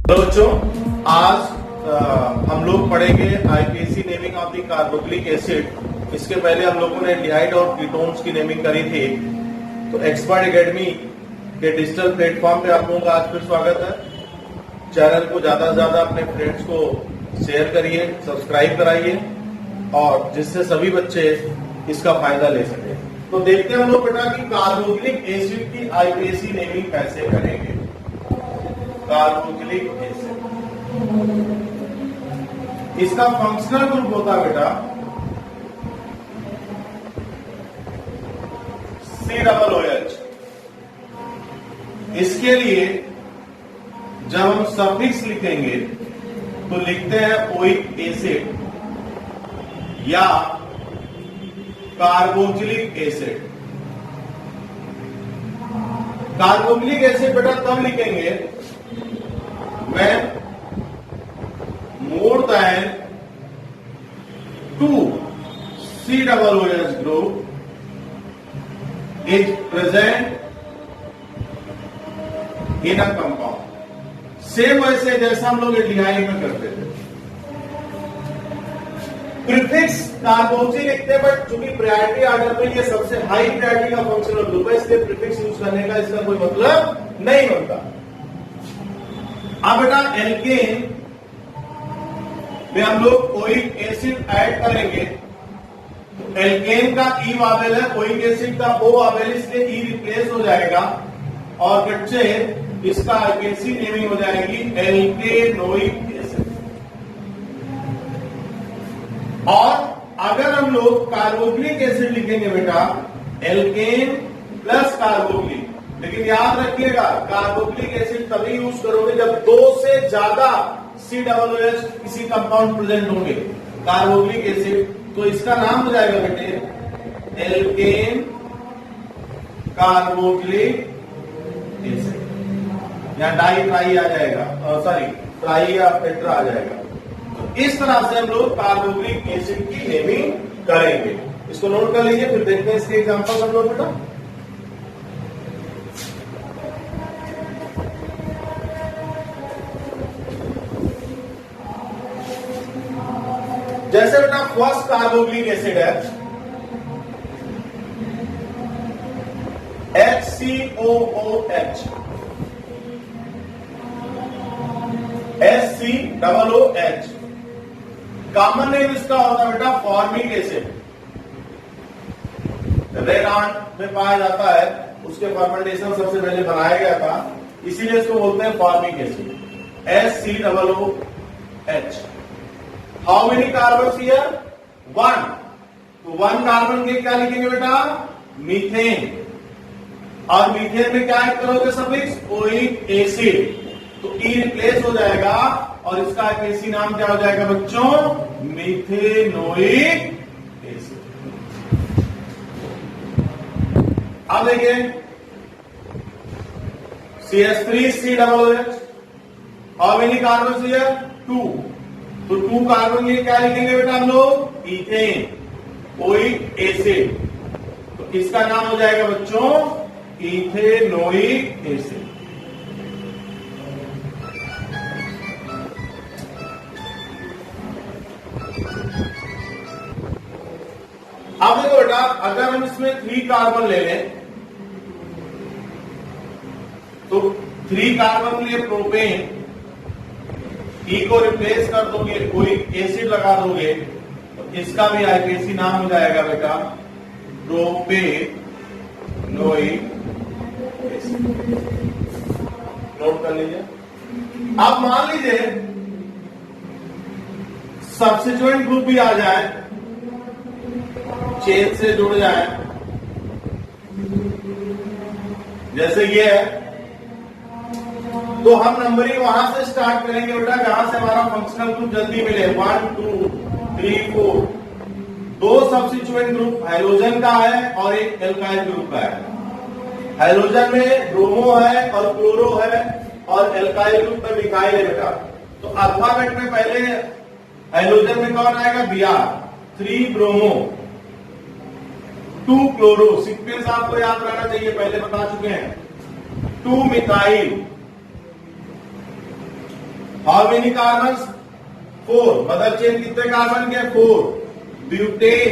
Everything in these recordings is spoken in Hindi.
बच्चों, आज हम लोग पढ़ेंगे IPC naming of the carboxylic acid. इसके पहले हम लोगों ने एल्डिहाइड और कीटोन्स की नेमिंग करी थी। तो एक्सपर्ट एकेडमी के डिजिटल प्लेटफॉर्म पे आप लोगों का आज फिर स्वागत है। चैनल को ज्यादा से ज्यादा अपने फ्रेंड्स को शेयर करिए, सब्सक्राइब कराइए और जिससे सभी बच्चे इसका फायदा ले सके। तो देखते हैं हम लोग बेटा कि कार्बोक्सिलिक एसिड की आईपीसी नेमिंग कैसे करेंगे। कार्बोक्सिलिक एसिड, इसका फंक्शनल ग्रुप होता है बेटा COOH। इसके लिए जब हम सफिक्स लिखेंगे तो लिखते हैं ओइक एसिड या कार्बोक्सिलिक एसिड। कार्बोक्सिलिक एसिड बेटा तब लिखेंगे when more than 2 COOH group is present in a compound। Same वैसे जैसा हम लोग एल्डिहाइड में करते थे। प्रीफिक्स कार्बोक्सी लिखते हैं, बट चूंकि प्रायोरिटी ऑर्डर में ये सबसे हाई प्रायोरिटी का फंक्शनल ग्रुप है, इसलिए प्रीफिक्स यूज करने का इसका कोई मतलब नहीं बनता। अब बेटा एल्केन में हम लोग ओइक एसिड ऐड करेंगे तो एल्केन का ई वावेल है, ओइक एसिड का ओ वावेल, इसलिए ई रिप्लेस हो जाएगा और बच्चे इसका आईपीसी नेमिंग हो जाएगी एल्केनोइक एसिड। और अगर हम लोग कार्बोक्सिलिक एसिड लिखेंगे बेटा एल्केन प्लस कार्बोक्सिलिक, लेकिन याद रखिएगा कार्बोक्सिलिक एसिड तभी यूज करोगे जब 2 से ज्यादा COOH किसी कंपाउंड प्रेजेंट होंगे। कार्बोक्सिलिक एसिड तो इसका नाम हो जाएगा बेटे एल्केन कार्बोक्सिलिक एसिड, या डाई ट्राई आ जाएगा, सॉरी ट्राई या टेट्रा आ जाएगा। तो इस तरह से हम लोग कार्बोक्सिलिक एसिड की नेमिंग करेंगे। इसको नोट कर लीजिए, फिर देखते हैं इसके एग्जांपल हम लोग बेटा। जैसे बेटा फर्स्ट कार्बोक्सिलिक एसिड है HCOOH, SCOOH। कॉमन नेम इसका होता है बेटा फॉर्मिक एसिड। रेड आर्ट में पाया जाता है, उसके फर्मेंटेशन सबसे पहले बनाया गया था, इसीलिए इसको बोलते हैं formic acid SCOOH। How many carbon here? 1। तो 1 कार्बन के क्या लिखेंगे बेटा? मीथेन। और मीथेन में क्या ऐड करोगे सफिक्स? Oic acid. तो ई रिप्लेस हो जाएगा और इसका आईपीसी नाम क्या हो जाएगा बच्चों? Methanoic acid. अब देखिए CH3COOH। How many carbon here? 2। तो 2 कार्बन के क्या लिखेंगे बेटा हम लोग? Ethane oic acid. तो इसका नाम हो जाएगा बच्चों इथेनोइक एसिड। अब देखो बेटा, अगर हम इसमें 3 कार्बन ले लें तो 3 कार्बन के लिए प्रोपेन, ई को रिप्लेस कर दोगे, कोई एसिड लगा दोगे तो इसका भी आईपीसी नाम हो जाएगा बेटा प्रोपेनोइक एसिड। नोट कर लीजिए। अब मान लीजिए सब्स्टिट्यूएंट ग्रुप भी आ जाए, चेन से जुड़ जाए, जैसे ये है, तो हम नंबरिंग वहां से स्टार्ट करेंगे बेटा जहां से हमारा फंक्शनल ग्रुप जल्दी मिले। 1 2 3 4। 2 सब्स्टिट्यूएंट ग्रुप हाइड्रोजन का है और एक एल्काइल ग्रुप का है। हाइड्रोजन में ब्रोमो है और क्लोरो है और एल्काइल ग्रुप में मिथाइल है बेटा। तो अल्फाबेट में पहले हाइड्रोजन में कौन आएगा? Br। 3 bromo, 2 chloro. सीक्वेंस आपको याद रहना चाहिए, पहले बता चुके हैं। 2 methyl, how many carbon? 4। Mother chain कितने कार्बन के? 4। ब्यूटेन,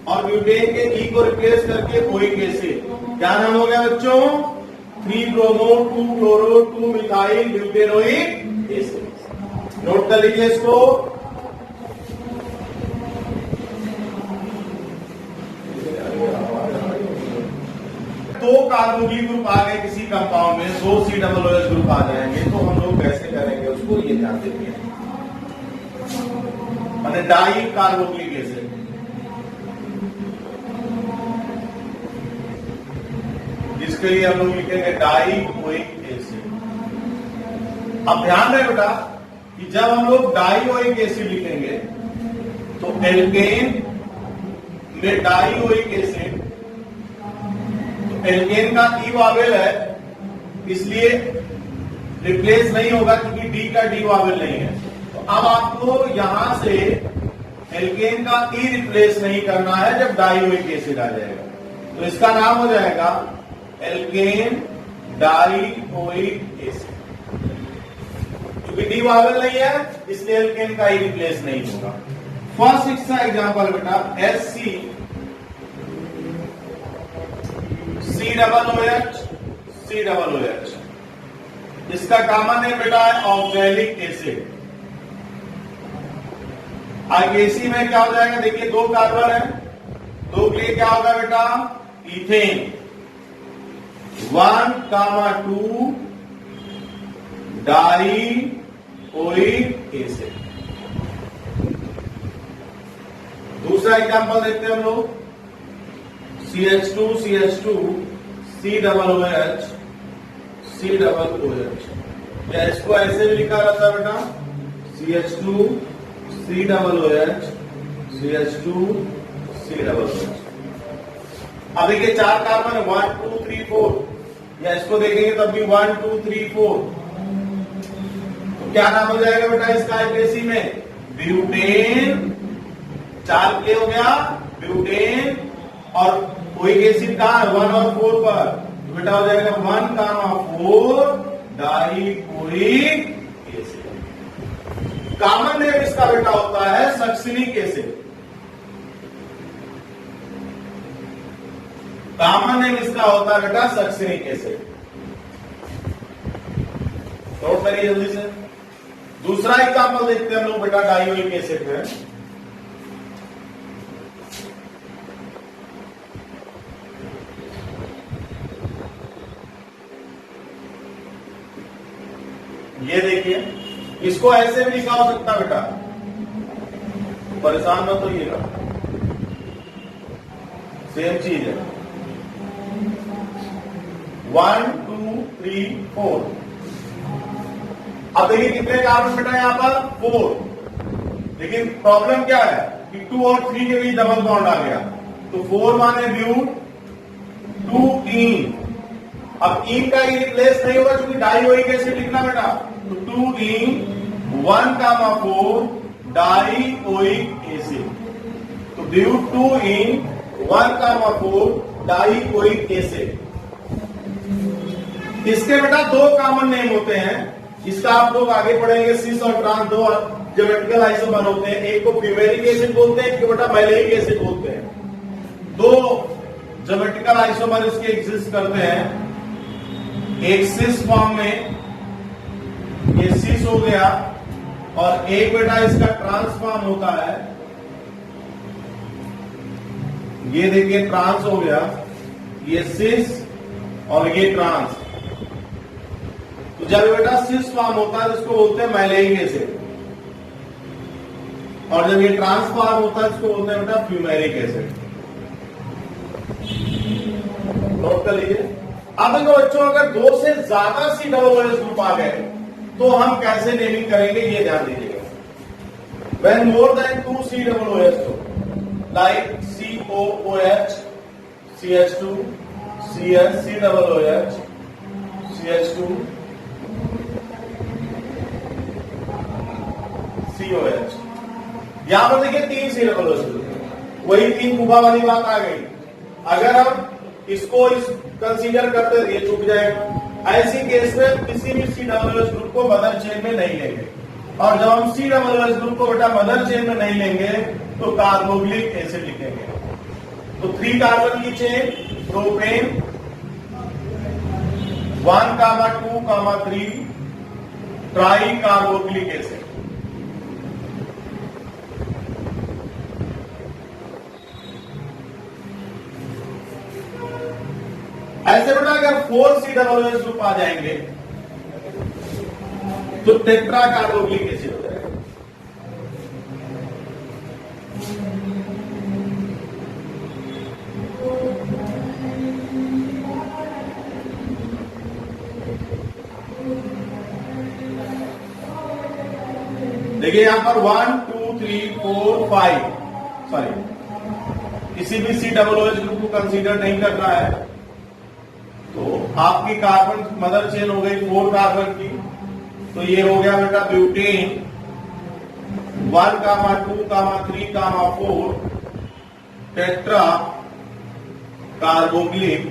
और ब्यूटेन के ई को रिप्लेस करके ओइक एसिड, क्या नाम हो गया बच्चों? 3 bromo 2 chloro 2 methyl butanoic acid. Note कर लीजिए इसको। दो कार्बोक्सिल ग्रुप आ गए किसी कंपाउंड में, 2 COOH ग्रुप आ जाएंगे, तो हम लोग कैसे करेंगे उसको, ये ध्यान देंगे। माने डाई कार्बोक्सिलिक एसिड, जिसके लिए हम लोग लिखेंगे डाइओइक एसिड। अब ध्यान रहे बेटा कि जब हम लोग डाइओइक एसिड लिखेंगे तो एल्केन में डाइओइक एसिड, एल्केन का ई वावेल है, इसलिए रिप्लेस नहीं होगा क्योंकि डी का डी वावेल नहीं है। तो अब आपको यहां से एल्केन का ई रिप्लेस नहीं करना है जब डाइओइक एसिड आ जाएगा, तो इसका नाम हो जाएगा एल्केन डाइओइक एसिड। क्योंकि डी वावेल नहीं है इसलिए एल्केन का ई रिप्लेस नहीं होगा। फर्स्ट इसका एग्जांपल बेटा SC COOH COOH, इसका कॉमन नेम बेटा है ऑक्सैलिक एसिड। आईकेसी में क्या हो जाएगा? देखिए 2 कार्बन है, 2 के लिए क्या होगा बेटा? Ethane 1,2 dioic acid. दूसरा एग्जांपल देखते हैं हम लोग, CH2 COOH या इसको ऐसे भी लिखा रहता है बेटा CH2 COOH। अब देखिए 4 कार्बन है, 1 2 3 4, या इसको देखेंगे तब भी 1 2 3 4, तो क्या नाम हो जाएगा बेटा इसका आईकेसी में? ब्यूटेन। 4 के हो गया ब्यूटेन, और ओइक एसिड कहां है? 1 और 4 पर, तो बेटा हो जाएगा 1,4 डाइओइक एसिड। कॉमन नेम इसका बेटा होता है सक्सिलिक एसिड। कॉमन नेम इसका होता है बेटा सक्सिलिक एसिड। नोट करिए जल्दी से। दूसरा एग्जांपल देखते हैं हम लोग बेटा डाइओइक एसिड में। ये देखिए, इसको ऐसे भी लिखा हो सकता बेटा, परेशान मत होइएगा, सेम चीज है। 1 2 3 4। अब देखिए कितने कार्बन बेटा यहां पर? 4। लेकिन प्रॉब्लम क्या है कि 2 और 3 के बीच डबल बॉन्ड आ गया, तो 4 माने ब्यूट, 2 इन। अब इन का ही रिप्लेस नहीं होगा क्योंकि डाइओइक एसिड लिखना बेटा, तो 2 इन 1,4 डाइओइक एसिड, तो ब्यूट 2 इन 1,4 डाइओइक एसिड। इसके बेटा 2 कॉमन नेम होते हैं, इसका आप लोग आगे पढ़ेंगे। सिस और ट्रांस 2 ज्योमेट्रिकल आइसोमर होते हैं, एक को फ्यूमेरिक एसिड बोलते हैं, एक को बेटा मैलेइक एसिड बोलते हैं। 2 ज्योमेट्रिकल आइसोमर इसके एग्जिस्ट करते हैं, एक सिस फॉर्म में, ये सिस हो गया, और एक बेटा इसका ट्रांसफॉर्म होता है, ये देखिए ट्रांस हो गया, ये सिस और ये ट्रांस। तो जब बेटा सिस फॉर्म होता है इसको बोलते हैं मैलेइक एसिड, और जब ये ट्रांसफॉर्म होता है इसको बोलते हैं बेटा फ्यूमेरिक एसिड। नोट कर लीजिए। अब देखो बच्चों, अगर 2 से ज्यादा COOH ग्रुप आ गए तो हम कैसे नेमिंग करेंगे ये ध्यान दीजिएगा। When more than 2 COOH, like COOH, CH2, CS, COOH, CH2, COH, यहां पर देखिए 3 COOH ग्रुप, वही 3 कुफा वाली बात आ गई। अगर हम इसको कंसीडर करते ये चूक जाएगा। ऐसी केस में किसी भी COOH ग्रुप को मदर चेन में नहीं लेंगे। और जब हम COOH ग्रुप को बेटा मदर चेन में नहीं लेंगे तो कार्बोक्सिलिक एसिड लिखेंगे। तो 3 कार्बन की chain propane 1, 2, 3 try carboxylic acid. ऐसे बेटा अगर 4 COOH ग्रुप आ जाएंगे तो टेट्रा कार्बोक्सिलिक एसिड हो जाएगा। देखिए यहां पर 1, 2, 3, 4, 5 सॉरी किसी भी COOH ग्रुप को कंसीडर नहीं करना है। तो आपकी कार्बन मदर चेन हो गई 4 कार्बन की, तो ये हो गया बेटा ब्यूटेन 1, 2, 3, 4 टेट्रा कार्बोक्सिलिक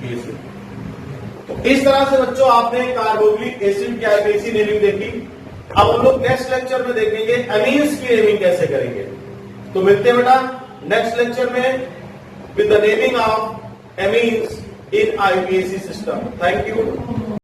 एसिड। तो इस तरह से बच्चों आपने कार्बोक्सिलिक एसिड की आईपीएसी नेमिंग देखी। अब हम लोग नेक्स्ट लेक्चर में देखेंगे एमीन्स की नेमिंग कैसे करेंगे। तो मिलते हैं बेटा नेक्स्ट लेक्चर में with the naming of amines in IUPAC system. Thank you.